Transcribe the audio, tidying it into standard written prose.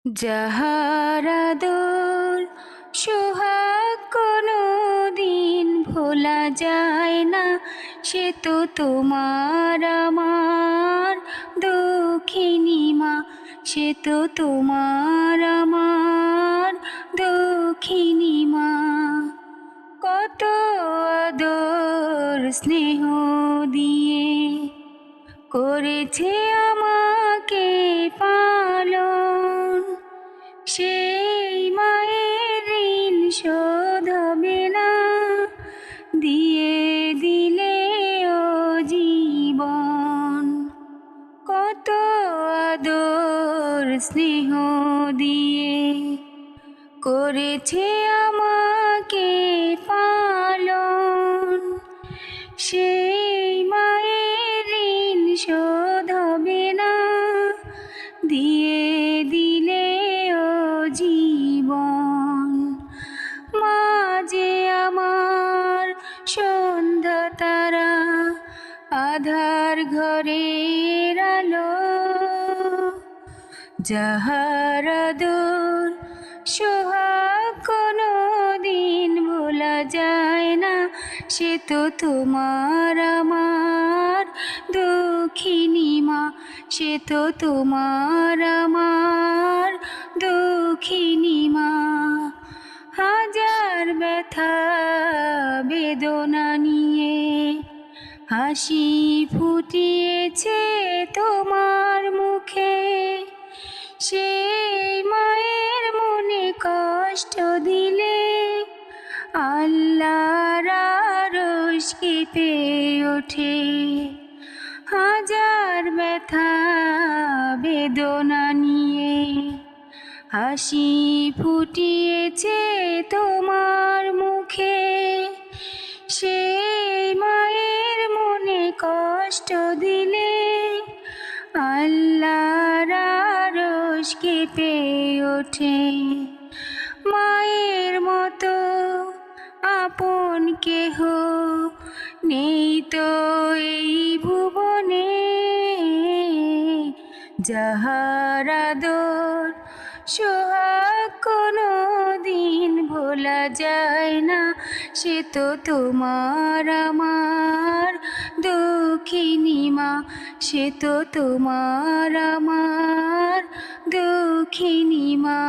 যাহার আদর সোহাগ কোনো দিন ভোলা যায় না, সে তো তোমার আমার দক্ষিণী মা, সে তো তোমার আমার দক্ষিণী মা। কত আদর স্নেহ দিয়ে করেছে আমাকে পালন, সেই মায়ের ঋণ শোধ হবে না, দিয়ে দিলে ও জীবন। কত আদর স্নেহ দিয়ে করেছে আমাকে পালন, সেই মায়ের ঋণ শোধ হবে না, দিয়ে দিলে ও জীবন। মা যে আমার সন্ধ্যা তারা, আধার ঘরের আলো, যাহার আদর সোহাগ কোনো দিন ভোলা যায় না, সে তো তোমার আমার দক্ষিণী মা, সে তো তোমার আমার দক্ষিণী মা। হাজার ব্যথা বেদনা নিয়ে হাসি ফুটিয়েছে তোমার মুখে, সেই মায়ের মনে কষ্ট দিলে আল্লাহর আরশ কেঁপে ওঠে। হাজার ব্যথা বেদনা নিয়ে হাসি ফুটিয়েছে তোমার মুখে, সেই মায়ের মনে কষ্ট দিলে আল্লাহর আরশ কেঁপে ওঠে। মায়ের মতো আপন কেহ নেই তো এই ভুবনে, যাহার আদর সোহাগ কোনো দিন ভোলা যায় না, সে তো তোমার আমার দক্ষিণী মা, সে তো তোমার আমার দক্ষিণী মা।